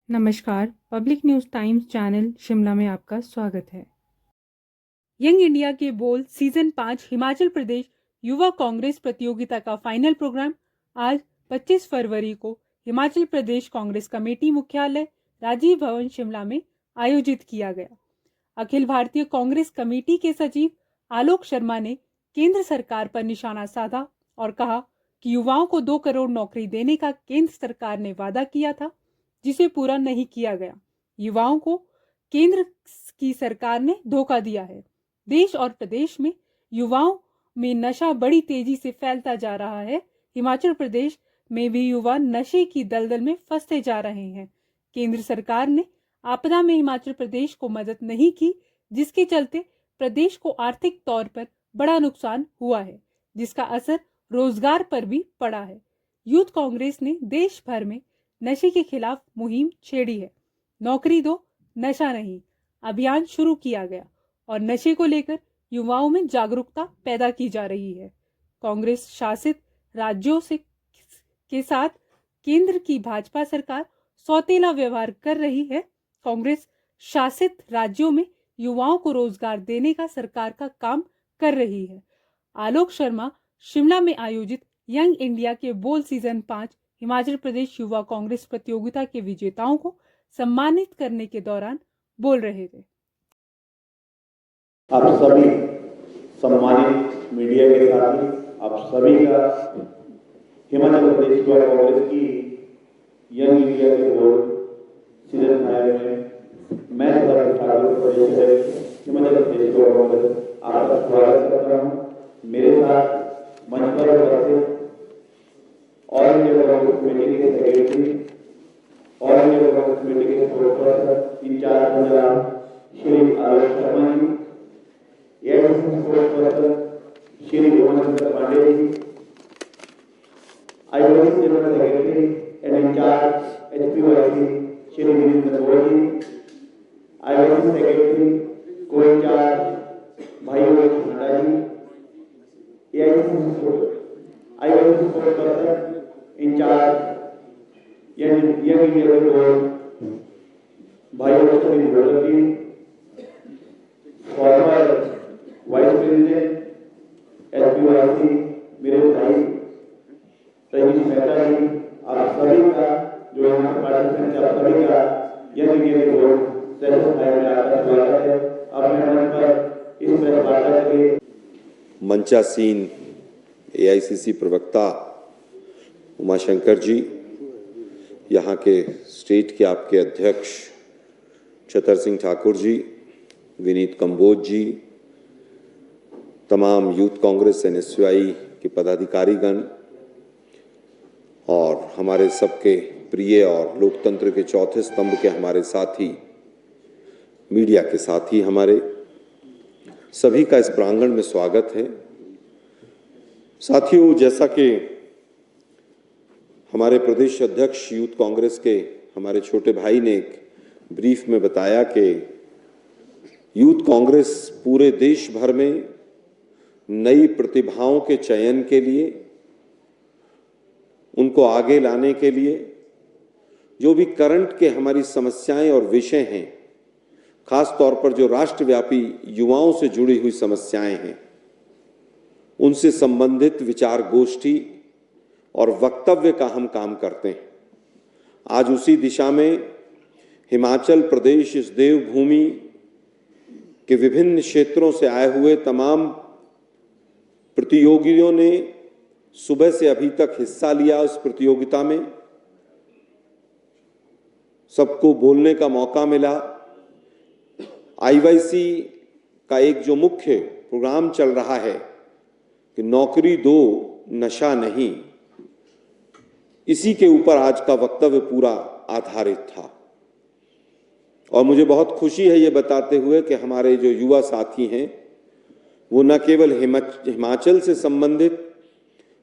नमस्कार, public news times channel Shimla में आपका स्वागत है। यंग इंडिया के बोल सीजन 5 हिमाचल प्रदेश युवा कांग्रेस प्रतियोगिता का फाइनल प्रोग्राम आज 25 फरवरी को हिमाचल प्रदेश कांग्रेस कमेटी मुख्यालय राजीव भवन शिमला में आयोजित किया गया। अखिल भारतीय कांग्रेस कमेटी के सचिव आलोक शर्मा ने केंद्र सरकार पर निशाना साधा और कहा कि युवाओं को 2 करोड़ नौकरी देने का केंद्र सरकार ने वादा किया था, जिसे पूरा नहीं किया गया। युवाओं को केंद्र की सरकार ने धोखा दिया है। देश और प्रदेश में युवाओं में नशा बड़ी तेजी से फैलता जा रहा है। हिमाचल प्रदेश में भी युवा नशे की दलदल में फंसते जा रहे हैं। केंद्र सरकार ने आपदा में हिमाचल प्रदेश को मदद नहीं की, जिसके चलते प्रदेश को आर्थिक तौर पर बड़ा नुकसान हुआ है, जिसका असर रोजगार पर भी पड़ा है। यूथ कांग्रेस ने देश भर में नशे के खिलाफ मुहिम छेड़ी है। नौकरी दो, नशा नहीं अभियान शुरू किया गया और नशे को लेकर युवाओं में जागरूकता पैदा की जा रही है। कांग्रेस शासित राज्यों के साथ केंद्र की भाजपा सरकार सौतेला व्यवहार कर रही है। कांग्रेस शासित राज्यों में युवाओं को रोजगार देने का सरकार का काम कर रही है। आलोक शर्मा शिमला में आयोजित यंग इंडिया के बोल सीजन 5 हिमाचल प्रदेश युवा कांग्रेस प्रतियोगिता के विजेताओं को सम्मानित करने के दौरान बोल रहे थे। आप सभी सम्मानित मीडिया के साथी, आप सभी का हिमाचल प्रदेश युवा कांग्रेस की यंग इंडिया के बोल सीजन 5 में मैं हिमाचल प्रदेश युवा कांग्रेस आपका स्वागत करता हूँ। मेरे साथ मंच पर उपस्थित ऑल इंडिया कांग्रेस कमेटी के secretary, all India Congress committee के स्पोर्ट्स इंचार्ज जनाब Shri Alok Sharma ji, AICC sports person Shri Govind Pande ji, IOC general secretary and incharge HPYC Shri Vineet Natwar ji, IOC secretary co incharge भाई Bhanda ji, AICC sports person incharge young India के बोर्ड भाई Bholar ji, former vice president HPYC मेरे भाई रजनीश मेहता जी, आप सभी का जो यहाँ पर पार्टिसिपेंट है, आप सभी का यंग इंडिया के बोर्ड सेशन 5 में आपका स्वागत है। अब मैं मंच पर इस प्रेस वार्ता के लिए मंचासीन एआईसीसी प्रवक्ता उमाशंकर जी, यहाँ के स्टेट के आपके अध्यक्ष छतर सिंह ठाकुर जी, विनीत कंबोज जी, तमाम यूथ कांग्रेस एनएसयूआई के पदाधिकारीगण और हमारे सबके प्रिय और लोकतंत्र के चौथे स्तंभ के हमारे साथी, मीडिया के साथी, हमारे सभी का इस प्रांगण में स्वागत है। साथियों, जैसा कि हमारे प्रदेश अध्यक्ष यूथ कांग्रेस के हमारे छोटे भाई ने एक ब्रीफ में बताया कि यूथ कांग्रेस पूरे देश भर में नई प्रतिभाओं के चयन के लिए, उनको आगे लाने के लिए, जो भी करंट के हमारी समस्याएं और विषय हैं, खास तौर पर जो राष्ट्रव्यापी युवाओं से जुड़ी हुई समस्याएं हैं, उनसे संबंधित विचार गोष्ठी और वक्तव्य का हम काम करते हैं। आज उसी दिशा में हिमाचल प्रदेश इस देवभूमि के विभिन्न क्षेत्रों से आए हुए तमाम प्रतियोगियों ने सुबह से अभी तक हिस्सा लिया। उस प्रतियोगिता में सबको बोलने का मौका मिला। आईवाईसी का एक जो मुख्य प्रोग्राम चल रहा है कि नौकरी दो, नशा नहीं, इसी के ऊपर आज का वक्तव्य पूरा आधारित था। और मुझे बहुत खुशी है ये बताते हुए कि हमारे जो युवा साथी हैं वो न केवल हिमाचल से संबंधित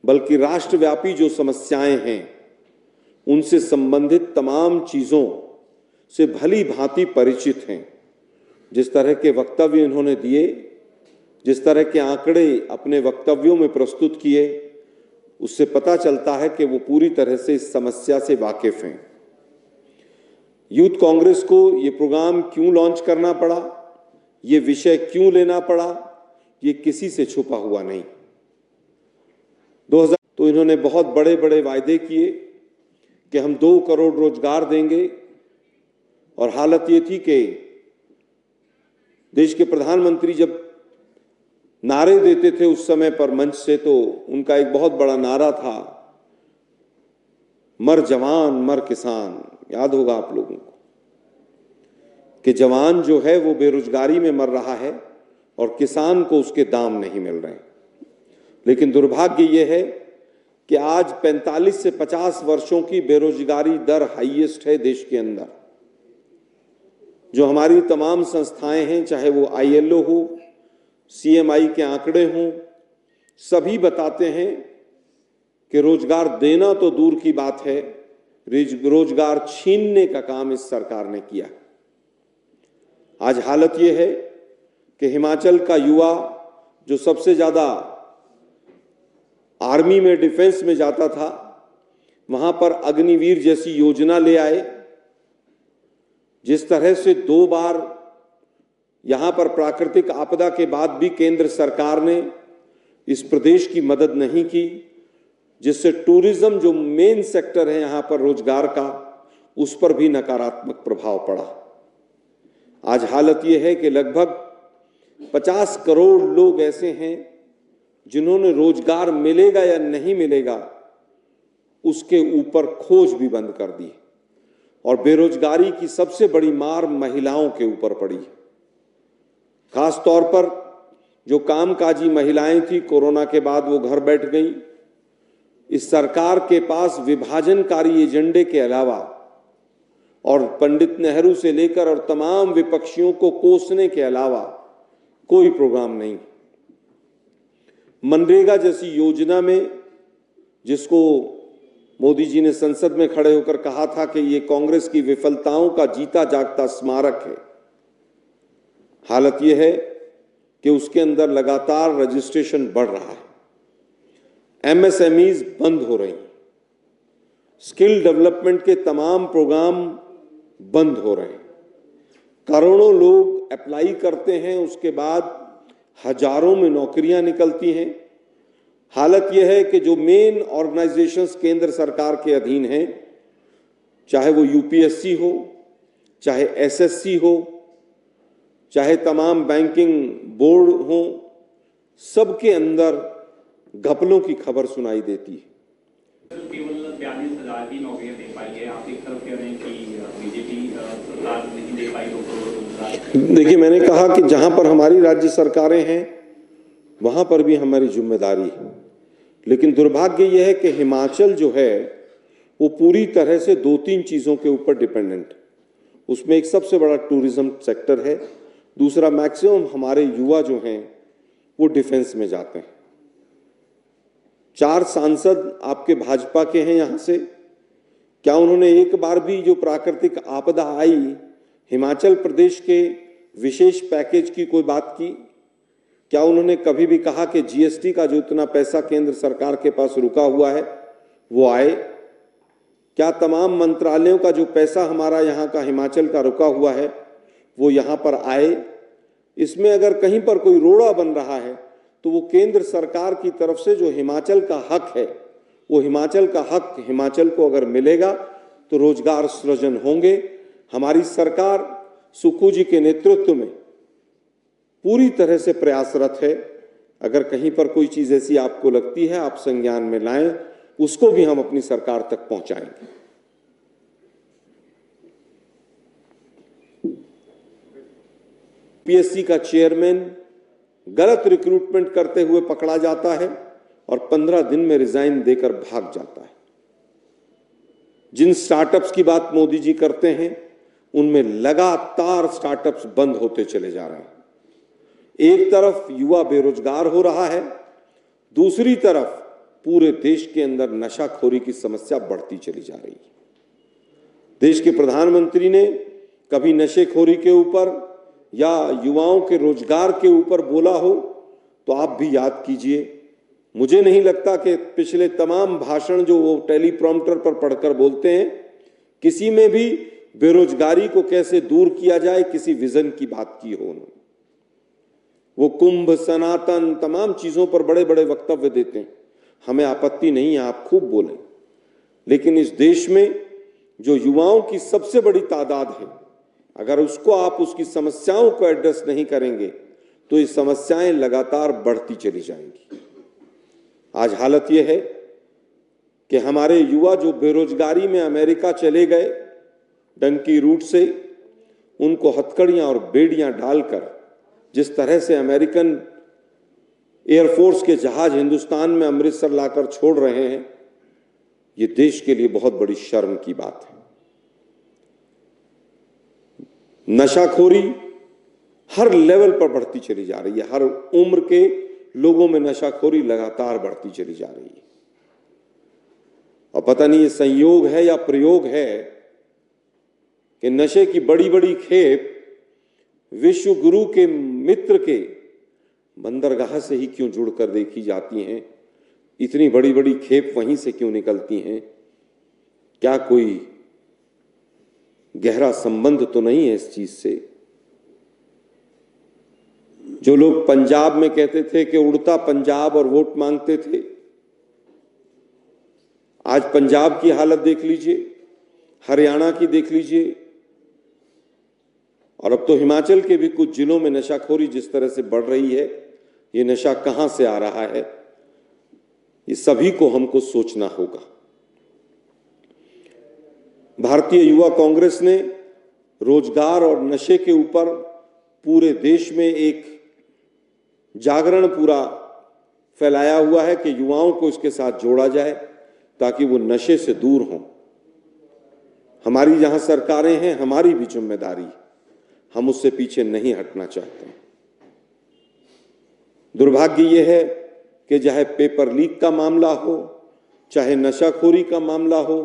बल्कि राष्ट्रव्यापी जो समस्याएं हैं उनसे संबंधित तमाम चीज़ों से भली भांति परिचित हैं। जिस तरह के वक्तव्य इन्होंने दिए, जिस तरह के आंकड़े अपने वक्तव्यों में प्रस्तुत किए, उससे पता चलता है कि वो पूरी तरह से इस समस्या से वाकिफ हैं। यूथ कांग्रेस को ये प्रोग्राम क्यों लॉन्च करना पड़ा, ये विषय क्यों लेना पड़ा, ये किसी से छुपा हुआ नहीं। 2000 तो इन्होंने बहुत बड़े बड़े वायदे किए कि हम 2 करोड़ रोजगार देंगे, और हालत ये थी कि देश के प्रधानमंत्री जब नारे देते थे उस समय पर मंच से, तो उनका एक बहुत बड़ा नारा था, मर जवान मर किसान। याद होगा आप लोगों को कि जवान जो है वो बेरोजगारी में मर रहा है और किसान को उसके दाम नहीं मिल रहे हैं। लेकिन दुर्भाग्य ये है कि आज 45 से 50 वर्षों की बेरोजगारी दर हाईएस्ट है देश के अंदर। जो हमारी तमाम संस्थाएं हैं, चाहे वो ILO हो, CMI के आंकड़े हों, सभी बताते हैं कि रोजगार देना तो दूर की बात है, रोजगार छीनने का काम इस सरकार ने किया। आज हालत यह है कि हिमाचल का युवा जो सबसे ज्यादा आर्मी में, डिफेंस में जाता था, वहां पर अग्निवीर जैसी योजना ले आए। जिस तरह से 2 बार यहां पर प्राकृतिक आपदा के बाद भी केंद्र सरकार ने इस प्रदेश की मदद नहीं की, जिससे टूरिज्म जो मेन सेक्टर है यहां पर रोजगार का, उस पर भी नकारात्मक प्रभाव पड़ा। आज हालत यह है कि लगभग 50 करोड़ लोग ऐसे हैं जिन्होंने रोजगार मिलेगा या नहीं मिलेगा उसके ऊपर खोज भी बंद कर दी, और बेरोजगारी की सबसे बड़ी मार महिलाओं के ऊपर पड़ी। खास तौर पर जो कामकाजी महिलाएं थी, कोरोना के बाद वो घर बैठ गई। इस सरकार के पास विभाजनकारी एजेंडे के अलावा और पंडित नेहरू से लेकर और तमाम विपक्षियों को कोसने के अलावा कोई प्रोग्राम नहीं। मनरेगा जैसी योजना में, जिसको मोदी जी ने संसद में खड़े होकर कहा था कि ये कांग्रेस की विफलताओं का जीता जागता स्मारक है, हालत यह है कि उसके अंदर लगातार रजिस्ट्रेशन बढ़ रहा है। MSMEs बंद हो रही, स्किल डेवलपमेंट के तमाम प्रोग्राम बंद हो रहे हैं। करोड़ों लोग अप्लाई करते हैं, उसके बाद हजारों में नौकरियां निकलती हैं। हालत यह है कि जो मेन ऑर्गेनाइजेशंस केंद्र सरकार के अधीन हैं, चाहे वो UPSC हो, चाहे SSC हो, चाहे तमाम बैंकिंग बोर्ड हो, सबके अंदर घपलों की खबर सुनाई देती है। केवल 42,000 की नौकरियां दे पाई है, आप एक तरफ कह रहे हैं कि बीजेपी सरकार नहीं दे पाई 2 करोड़। देखिए, मैंने कहा कि जहां पर हमारी राज्य सरकारें हैं वहां पर भी हमारी जिम्मेदारी है, लेकिन दुर्भाग्य यह है कि हिमाचल जो है वो पूरी तरह से 2-3 चीजों के ऊपर डिपेंडेंट। उसमें एक सबसे बड़ा टूरिज्म सेक्टर है, दूसरा मैक्सिमम हमारे युवा जो हैं वो डिफेंस में जाते हैं। 4 सांसद आपके भाजपा के हैं यहां से, क्या उन्होंने एक बार भी जो प्राकृतिक आपदा आई, हिमाचल प्रदेश के विशेष पैकेज की कोई बात की? क्या उन्होंने कभी भी कहा कि GST का जो इतना पैसा केंद्र सरकार के पास रुका हुआ है वो आए? क्या तमाम मंत्रालयों का जो पैसा हमारा यहाँ का हिमाचल का रुका हुआ है वो यहाँ पर आए? इसमें अगर कहीं पर कोई रोड़ा बन रहा है तो वो केंद्र सरकार की तरफ से जो हिमाचल का हक है, वो हिमाचल का हक हिमाचल को अगर मिलेगा तो रोजगार सृजन होंगे। हमारी सरकार सुक्खू जी के नेतृत्व में पूरी तरह से प्रयासरत है। अगर कहीं पर कोई चीज ऐसी आपको लगती है, आप संज्ञान में लाएं, उसको भी हम अपनी सरकार तक पहुंचाएंगे। PSC का चेयरमैन गलत रिक्रूटमेंट करते हुए पकड़ा जाता है और 15 दिन में रिजाइन देकर भाग जाता है। जिन स्टार्टअप्स की बात मोदी जी करते हैं उनमें लगातार स्टार्टअप्स बंद होते चले जा रहे हैं। एक तरफ युवा बेरोजगार हो रहा है, दूसरी तरफ पूरे देश के अंदर नशाखोरी की समस्या बढ़ती चली जा रही है। देश के प्रधानमंत्री ने कभी नशेखोरी के ऊपर या युवाओं के रोजगार के ऊपर बोला हो तो आप भी याद कीजिए। मुझे नहीं लगता कि पिछले तमाम भाषण जो वो टेलीप्रॉम्प्टर पर पढ़कर बोलते हैं, किसी में भी बेरोजगारी को कैसे दूर किया जाए, किसी विजन की बात की हो उन्होंने। वो कुंभ, सनातन, तमाम चीजों पर बड़े बड़े वक्तव्य देते हैं। हमें आपत्ति नहीं है, आप खूब बोलें, लेकिन इस देश में जो युवाओं की सबसे बड़ी तादाद है, अगर उसको आप उसकी समस्याओं को एड्रेस नहीं करेंगे तो ये समस्याएं लगातार बढ़ती चली जाएंगी। आज हालत यह है कि हमारे युवा जो बेरोजगारी में अमेरिका चले गए डंकी रूट से, उनको हथकड़ियां और बेड़ियां डालकर जिस तरह से अमेरिकन एयरफोर्स के जहाज हिंदुस्तान में अमृतसर लाकर छोड़ रहे हैं, ये देश के लिए बहुत बड़ी शर्म की बात है। नशाखोरी हर लेवल पर बढ़ती चली जा रही है, हर उम्र के लोगों में नशाखोरी लगातार बढ़ती चली जा रही है। और पता नहीं ये संयोग है या प्रयोग है कि नशे की बड़ी बड़ी खेप विश्व गुरु के मित्र के बंदरगाह से ही क्यों जुड़कर देखी जाती हैं, इतनी बड़ी बड़ी खेप वहीं से क्यों निकलती हैं? क्या कोई गहरा संबंध तो नहीं है इस चीज से? जो लोग पंजाब में कहते थे कि उड़ता पंजाब और वोट मांगते थे, आज पंजाब की हालत देख लीजिए, हरियाणा की देख लीजिए, और अब तो हिमाचल के भी कुछ जिलों में नशाखोरी जिस तरह से बढ़ रही है, ये नशा कहां से आ रहा है, ये सभी को हमको सोचना होगा। भारतीय युवा कांग्रेस ने रोजगार और नशे के ऊपर पूरे देश में एक जागरण पूरा फैलाया हुआ है कि युवाओं को इसके साथ जोड़ा जाए ताकि वो नशे से दूर हों। हमारी जहां सरकारें हैं, हमारी भी जिम्मेदारी, हम उससे पीछे नहीं हटना चाहते। दुर्भाग्य ये है कि चाहे पेपर लीक का मामला हो, चाहे नशाखोरी का मामला हो,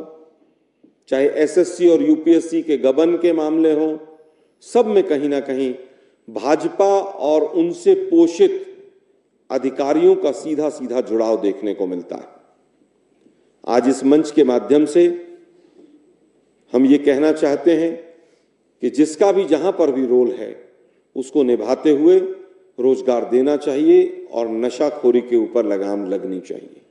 चाहे एसएससी और यूपीएससी के गबन के मामले हों, सब में कहीं ना कहीं भाजपा और उनसे पोषित अधिकारियों का सीधा सीधा जुड़ाव देखने को मिलता है। आज इस मंच के माध्यम से हम ये कहना चाहते हैं कि जिसका भी जहां पर भी रोल है उसको निभाते हुए रोजगार देना चाहिए और नशाखोरी के ऊपर लगाम लगनी चाहिए।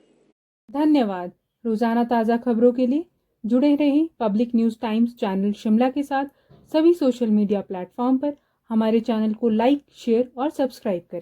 धन्यवाद। रोजाना ताज़ा खबरों के लिए जुड़े रहें public news times channel Shimla के साथ। सभी सोशल मीडिया प्लेटफॉर्म पर हमारे चैनल को लाइक, शेयर और सब्सक्राइब करें।